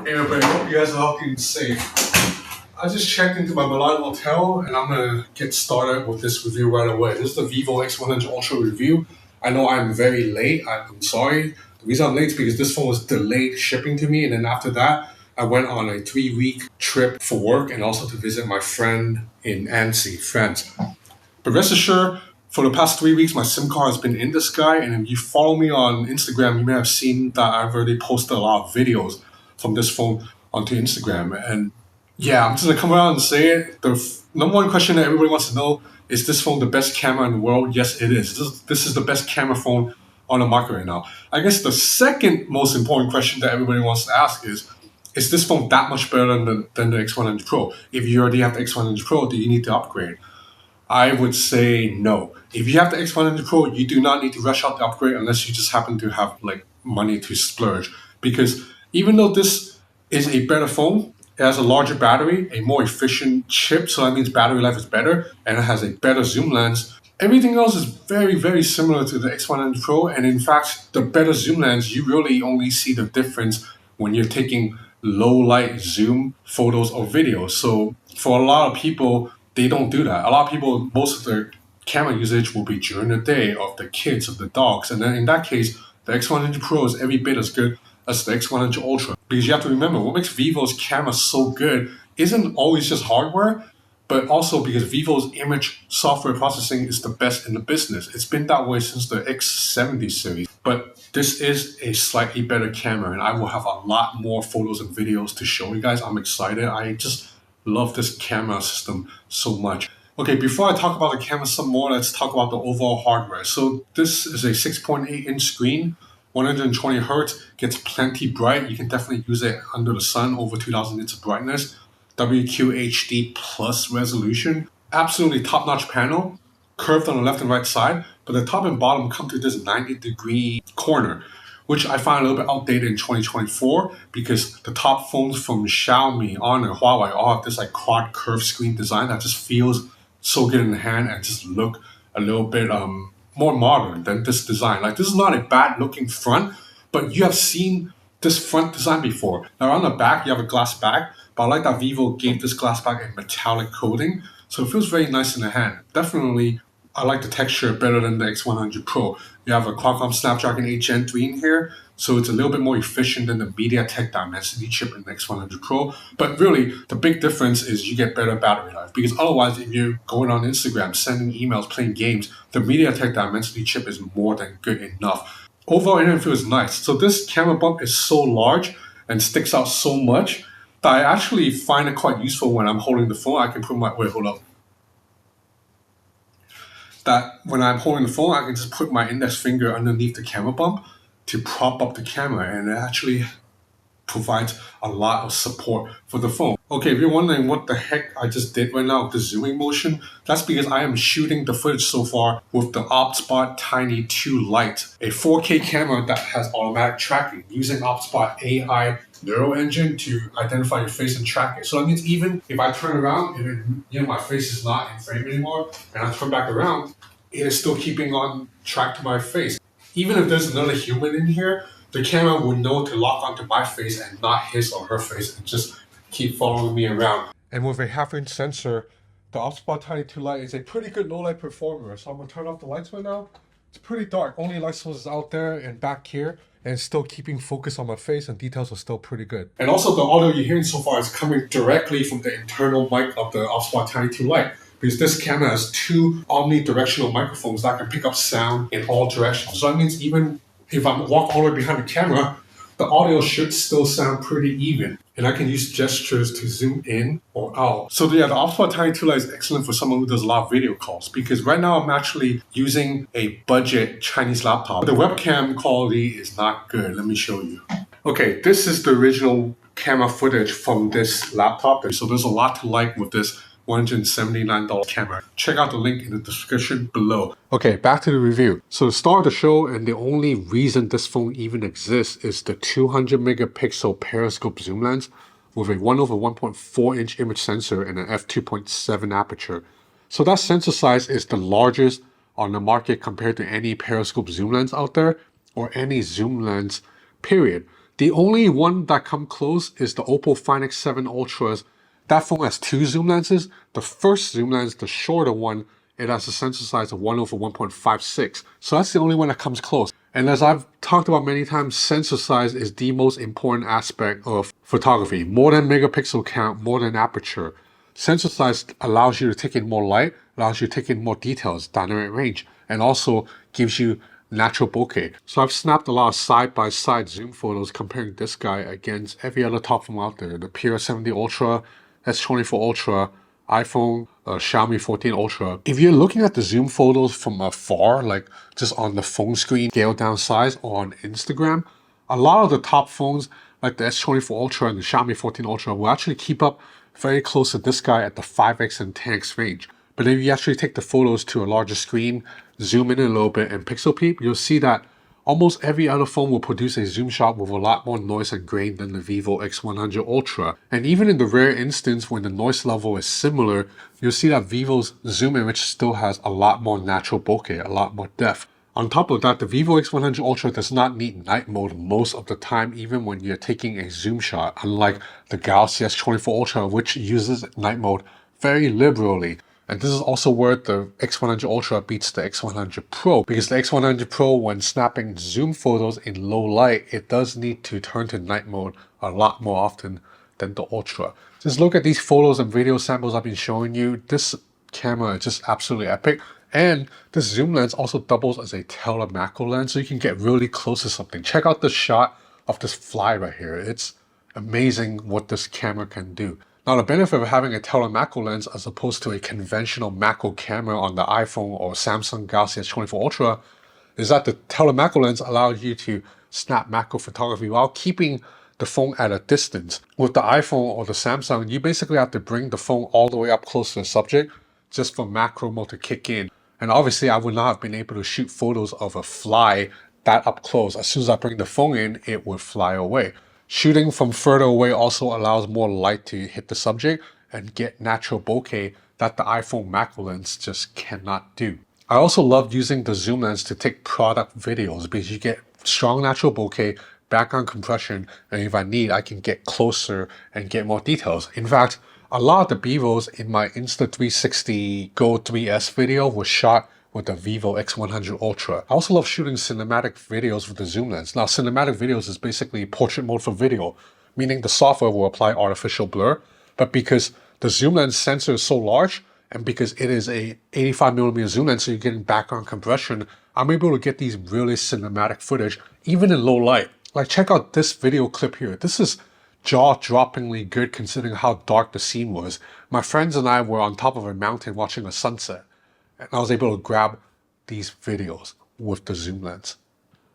Hey everybody, I hope you guys are healthy and safe. I just checked into my Milan hotel and I'm gonna get started with this review right away. This is the Vivo X100 Ultra review. I know I'm very late, I'm sorry. The reason I'm late is because this phone was delayed shipping to me, and then after that, I went on a 3-week trip for work and also to visit my friend in Annecy, France. But rest assured, for the past 3 weeks, my SIM card has been in the sky, and if you follow me on Instagram, you may have seen that I've already posted a lot of videos from this phone onto Instagram. And yeah, I'm just gonna come around and say it. The number one question that everybody wants to know is this phone the best camera in the world? Yes, it is. This is the best camera phone on the market right now. I guess the second most important question that everybody wants to ask is this phone that much better than the X100 Pro? If you already have the X100 Pro, do you need to upgrade? I would say no. If you have the X100 Pro, you do not need to rush out the upgrade unless you just happen to have like money to splurge. Because even though this is a better phone, it has a larger battery, a more efficient chip, so that means battery life is better, and it has a better zoom lens. Everything else is very, very similar to the X100 Pro, and in fact, the better zoom lens, you really only see the difference when you're taking low light zoom photos or videos. So for a lot of people, they don't do that. A lot of people, most of their camera usage will be during the day of the kids, of the dogs. And then in that case, the X100 Pro is every bit as good as the X100 Ultra. Because you have to remember, what makes Vivo's camera so good isn't always just hardware, but also because Vivo's image software processing is the best in the business. It's been that way since the X70 series. But this is a slightly better camera, and I will have a lot more photos and videos to show you guys. I'm excited. I just love this camera system so much. Okay, before I talk about the camera some more, let's talk about the overall hardware. So this is a 6.8-inch screen, 120 Hz, gets plenty bright. You can definitely use it under the sun, over 2000 nits of brightness. WQHD plus resolution. Absolutely top-notch panel, curved on the left and right side, but the top and bottom come to this 90-degree corner, which I find a little bit outdated in 2024 because the top phones from Xiaomi, Honor, Huawei all have this like quad curved screen design that just feels so good in the hand and just look a little bit more modern than this design. Like, this is not a bad looking front, but you have seen this front design before. Now on the back, you have a glass back, but I like that Vivo gave this glass back a metallic coating, so it feels very nice in the hand. Definitely, I like the texture better than the X100 Pro. You have a Qualcomm Snapdragon 8 Gen 3 in here, so it's a little bit more efficient than the MediaTek Dimensity chip in the X100 Pro. But really, the big difference is you get better battery life, because otherwise, if you're going on Instagram, sending emails, playing games, the MediaTek Dimensity chip is more than good enough. Overall, it feels nice. So this camera bump is so large and sticks out so much that I actually find it quite useful when I'm holding the phone. I can put my, wait, hold up. That when I'm holding the phone, I can just put my index finger underneath the camera bump to prop up the camera, and it actually provides a lot of support for the phone. Okay, if you're wondering what the heck I just did right now with the zooming motion, that's because I am shooting the footage so far with the Obsbot Tiny 2 Lite, a 4K camera that has automatic tracking using Obsbot AI neural engine to identify your face and track it. So that means even if I turn around and my face is not in frame anymore, and I turn back around, it is still keeping on track to my face. Even if there's another human in here, the camera would know to lock onto my face and not his or her face and just keep following me around. And with a half-inch sensor, the Obsbot Tiny 2 Lite is a pretty good low-light performer. So I'm going to turn off the lights right now. It's pretty dark. Only light source is out there and back here, and still keeping focus on my face, and details are still pretty good. And also the audio you're hearing so far is coming directly from the internal mic of the Obsbot Tiny 2 Lite, because this camera has 2 omnidirectional microphones that can pick up sound in all directions. So that means even if I walk all the way behind the camera, the audio should still sound pretty even. And I can use gestures to zoom in or out. So yeah, the Obsbot Tiny 2 Lite is excellent for someone who does a lot of video calls, because right now I'm actually using a budget Chinese laptop. The webcam quality is not good. Let me show you. Okay, this is the original camera footage from this laptop. So there's a lot to like with this $179 camera. Check out the link in the description below. Okay, back to the review. So the star of the show, and the only reason this phone even exists, is the 200 megapixel periscope zoom lens with a 1/1.4 inch image sensor and an f2.7 aperture. So that sensor size is the largest on the market compared to any periscope zoom lens out there, or any zoom lens, period. The only one that come close is the Oppo Find X7 Ultras. That phone has two zoom lenses. The first zoom lens, the shorter one, it has a sensor size of 1/1.56. So that's the only one that comes close. And as I've talked about many times, sensor size is the most important aspect of photography. More than megapixel count, more than aperture. Sensor size allows you to take in more light, allows you to take in more details, dynamic range, and also gives you natural bokeh. So I've snapped a lot of side-by-side zoom photos comparing this guy against every other top phone out there. The P70 Ultra, S24 Ultra, iPhone, Xiaomi 14 Ultra. If you're looking at the zoom photos from afar, like just on the phone screen, scaled down size, or on Instagram, a lot of the top phones like the S24 Ultra and the Xiaomi 14 Ultra will actually keep up very close to this guy at the 5x and 10x range. But if you actually take the photos to a larger screen, zoom in a little bit and pixel peep, you'll see that almost every other phone will produce a zoom shot with a lot more noise and grain than the Vivo X100 Ultra. And even in the rare instance when the noise level is similar, you'll see that Vivo's zoom image still has a lot more natural bokeh, a lot more depth. On top of that, the Vivo X100 Ultra does not need night mode most of the time, even when you're taking a zoom shot, unlike the Galaxy S24 Ultra, which uses night mode very liberally. And this is also where the X100 Ultra beats the X100 Pro, because the X100 Pro, when snapping zoom photos in low light, it does need to turn to night mode a lot more often than the Ultra. Just look at these photos and video samples I've been showing you. This camera is just absolutely epic. And this zoom lens also doubles as a telemacro lens, so you can get really close to something. Check out the shot of this fly right here. It's amazing what this camera can do. Now, the benefit of having a telemacro lens as opposed to a conventional macro camera on the iPhone or Samsung Galaxy S24 Ultra is that the telemacro lens allows you to snap macro photography while keeping the phone at a distance. With the iPhone or the Samsung, you basically have to bring the phone all the way up close to the subject just for macro mode to kick in. And obviously, I would not have been able to shoot photos of a fly that up close. As soon as I bring the phone in, it would fly away. Shooting from further away also allows more light to hit the subject and get natural bokeh that the iPhone macro lens just cannot do. I also love using the zoom lens to take product videos because you get strong natural bokeh, background compression, and if I need, I can get closer and get more details. In fact, a lot of the Vivos in my Insta360 Go 3S video was shot with the Vivo X100 Ultra. I also love shooting cinematic videos with the zoom lens. Now, cinematic videos is basically portrait mode for video, meaning the software will apply artificial blur, but because the zoom lens sensor is so large, and because it is a 85mm zoom lens, so you're getting background compression, I'm able to get these really cinematic footage, even in low light. Like, check out this video clip here. This is jaw-droppingly good considering how dark the scene was. My friends and I were on top of a mountain watching a sunset, and I was able to grab these videos with the zoom lens.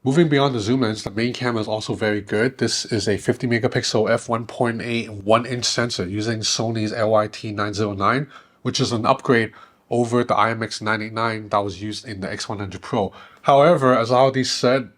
Moving beyond the zoom lens, the main camera is also very good. This is a 50 megapixel f1.8 1-inch sensor using Sony's LYT909, which is an upgrade over the IMX989 that was used in the X100 Pro. However, as I already said,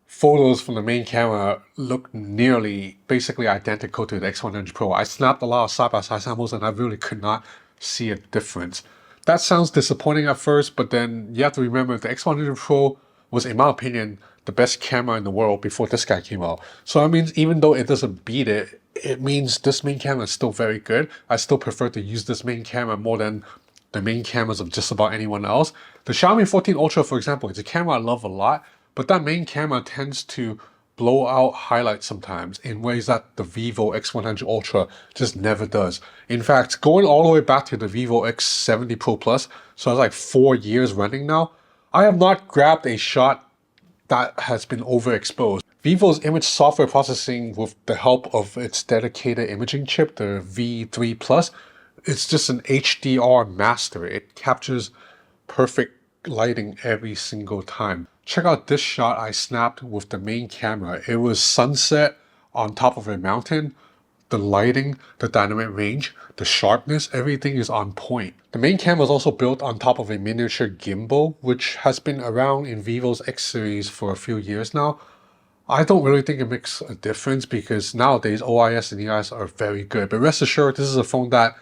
photos from the main camera look nearly basically identical to the X100 Pro. I snapped a lot of side-by-side samples and I really could not see a difference. That sounds disappointing at first, but then you have to remember the X100 Pro was, in my opinion, the best camera in the world before this guy came out. So that means even though it doesn't beat it, it means this main camera is still very good. I still prefer to use this main camera more than the main cameras of just about anyone else. The Xiaomi 14 Ultra, for example, is a camera I love a lot, but that main camera tends to blow out highlights sometimes in ways that the Vivo X100 Ultra just never does. In fact, going all the way back to the Vivo X70 Pro Plus, so it's like 4 years running now, I have not grabbed a shot that has been overexposed. Vivo's image software processing, with the help of its dedicated imaging chip, the V3 Plus, it's just an HDR master. It captures perfect lighting every single time. Check out this shot I snapped with the main camera. It was sunset on top of a mountain. The lighting, the dynamic range, the sharpness, everything is on point. The main camera is also built on top of a miniature gimbal, which has been around in Vivo's X series for a few years now. I don't really think it makes a difference because nowadays OIS and EIS are very good. But rest assured, this is a phone that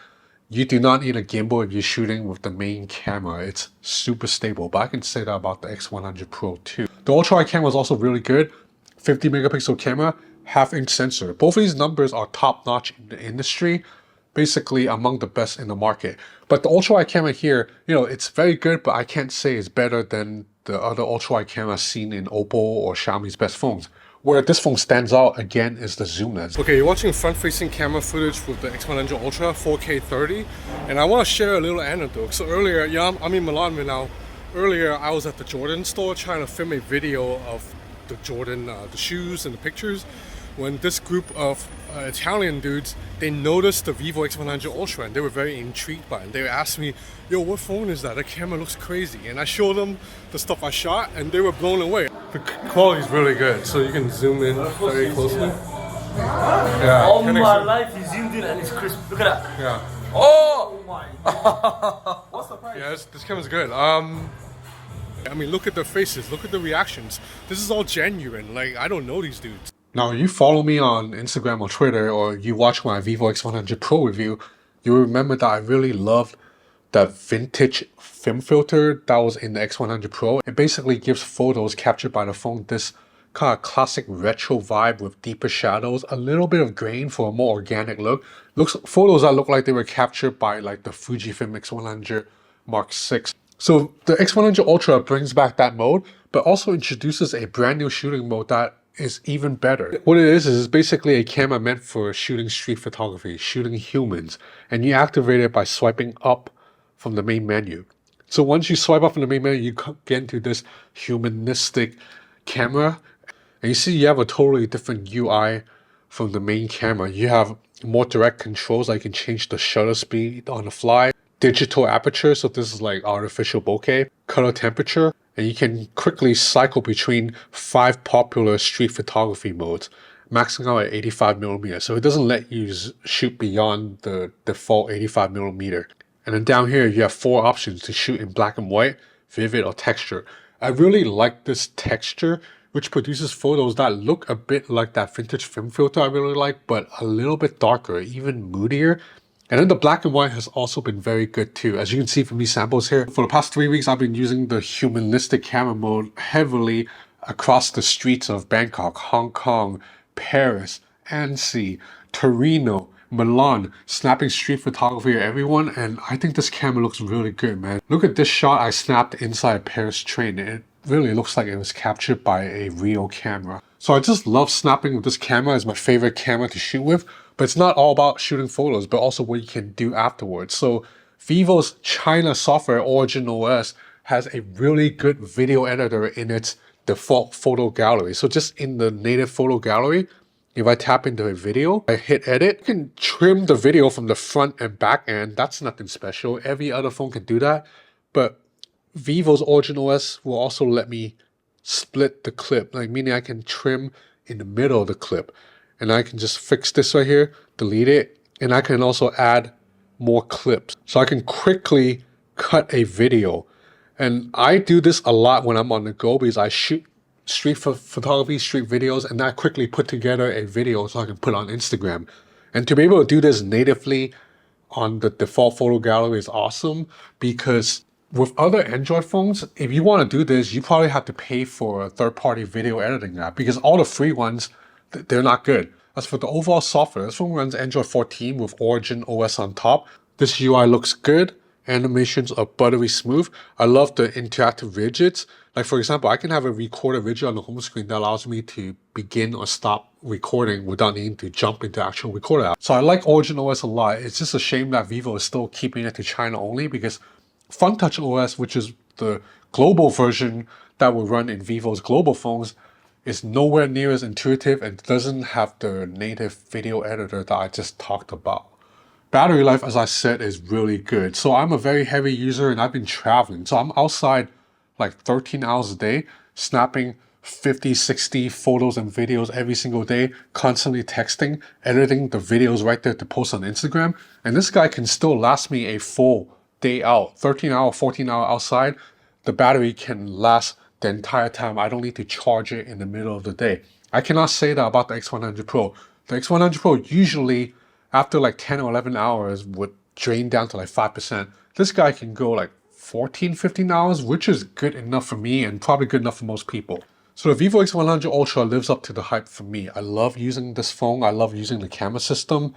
you do not need a gimbal if you're shooting with the main camera. It's super stable, but I can say that about the X100 Pro too. The ultra-wide camera is also really good. 50 megapixel camera, half-inch sensor. Both of these numbers are top-notch in the industry, basically among the best in the market. But the ultra-wide camera here, it's very good, but I can't say it's better than the other ultra-wide cameras seen in Oppo or Xiaomi's best phones. Where this phone stands out again is the zoom lens. Okay, you're watching front-facing camera footage with the X100 Ultra 4K 30, and I want to share a little anecdote. So earlier, I'm in Milan right now. Earlier, I was at the Jordan store trying to film a video of the Jordan, the shoes and the pictures, when this group of Italian dudes, they noticed the Vivo X100 Ultra and they were very intrigued by it. They asked me, yo, what phone is that? The camera looks crazy. And I showed them the stuff I shot and they were blown away. The quality is really good, so you can zoom in very closely. Yeah, all my life is zoomed in and it's crisp. Look at that. Yeah. Oh my god. What's the price? Yeah, this camera's good. I mean, look at their faces, look at the reactions. This is all genuine. Like, I don't know these dudes. Now, you follow me on Instagram or Twitter, or you watch my Vivo X100 Pro review, you'll remember that I really loved that vintage film filter that was in the X100 Pro. It basically gives photos captured by the phone this kind of classic retro vibe with deeper shadows, a little bit of grain for a more organic look. Photos that look like they were captured by like the Fujifilm X100 Mark VI. So the X100 Ultra brings back that mode, but also introduces a brand new shooting mode that is even better. What it is it's basically a camera meant for shooting street photography, shooting humans, and you activate it by swiping up from the main menu. So once you swipe up from the main menu, you get into this humanistic camera, and you see you have a totally different UI from the main camera. You have more direct controls, like you can change the shutter speed on the fly, digital aperture, so this is like artificial bokeh, color temperature, and you can quickly cycle between 5 popular street photography modes, maxing out at 85mm. So it doesn't let you shoot beyond the default 85mm. And then down here, you have 4 options to shoot in black and white, vivid, or texture. I really like this texture, which produces photos that look a bit like that vintage film filter I really like, but a little bit darker, even moodier. And then the black and white has also been very good too. As you can see from these samples here, for the past 3 weeks, I've been using the humanistic camera mode heavily across the streets of Bangkok, Hong Kong, Paris, Annecy, Torino, Milan, snapping street photography of everyone, and I think this camera looks really good, man. Look at this shot I snapped inside a Paris train. It really looks like it was captured by a real camera. So I just love snapping with this camera. It's my favorite camera to shoot with. But it's not all about shooting photos, but also what you can do afterwards. So Vivo's China software, Origin OS, has a really good video editor in its default photo gallery. So just in the native photo gallery, if I tap into a video, I hit edit, I can trim the video from the front and back end. That's nothing special. Every other phone can do that. But Vivo's Origin OS will also let me split the clip, like meaning I can trim in the middle of the clip. And I can just fix this right here, delete it, and I can also add more clips. So I can quickly cut a video. And I do this a lot when I'm on the go because I shoot street photography, street videos, and I quickly put together a video so I can put on Instagram. And to be able to do this natively on the default photo gallery is awesome, because with other Android phones, if you want to do this, you probably have to pay for a third-party video editing app, because all the free ones, they're not good. As for the overall software, this phone runs Android 14 with Origin OS on top. This UI looks good. Animations are buttery smooth. I love the interactive widgets. Like for example, I can have a recorder widget on the home screen that allows me to begin or stop recording without needing to jump into actual recorder app. So I like Origin OS a lot. It's just a shame that Vivo is still keeping it to China only, because FunTouch OS, which is the global version that will run in Vivo's global phones, is nowhere near as intuitive and doesn't have the native video editor that I just talked about. Battery life, as I said, is really good. So I'm a very heavy user and I've been traveling. So I'm outside like 13 hours a day, snapping 50, 60 photos and videos every single day, constantly texting, editing the videos right there to post on Instagram. And this guy can still last me a full day out, 13 hour, 14 hour outside. The battery can last the entire time. I don't need to charge it in the middle of the day. I cannot say that about the X100 Pro. The X100 Pro usually, after like 10 or 11 hours, would drain down to like 5%. This guy can go like 14, 15 hours, which is good enough for me and probably good enough for most people. So the Vivo X100 Ultra lives up to the hype for me. I love using this phone. I love using the camera system.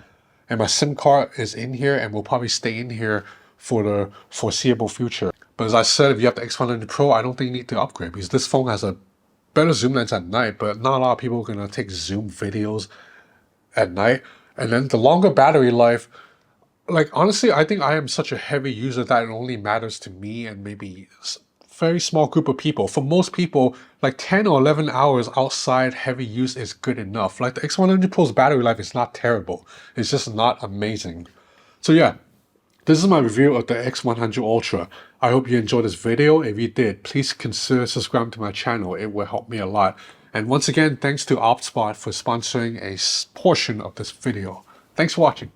And my SIM card is in here and will probably stay in here for the foreseeable future. But as I said, if you have the X100 Pro, I don't think you need to upgrade because this phone has a better zoom lens at night, but not a lot of people are going to take zoom videos at night. And then the longer battery life, like honestly, I think I am such a heavy user that it only matters to me and maybe very small group of people. For most people, like 10 or 11 hours outside heavy use is good enough. Like the X100 Pro's battery life is not terrible. It's just not amazing. So yeah, this is my review of the X100 Ultra. I hope you enjoyed this video. If you did, please consider subscribing to my channel. It will help me a lot. And once again, thanks to Obsbot for sponsoring a portion of this video. Thanks for watching.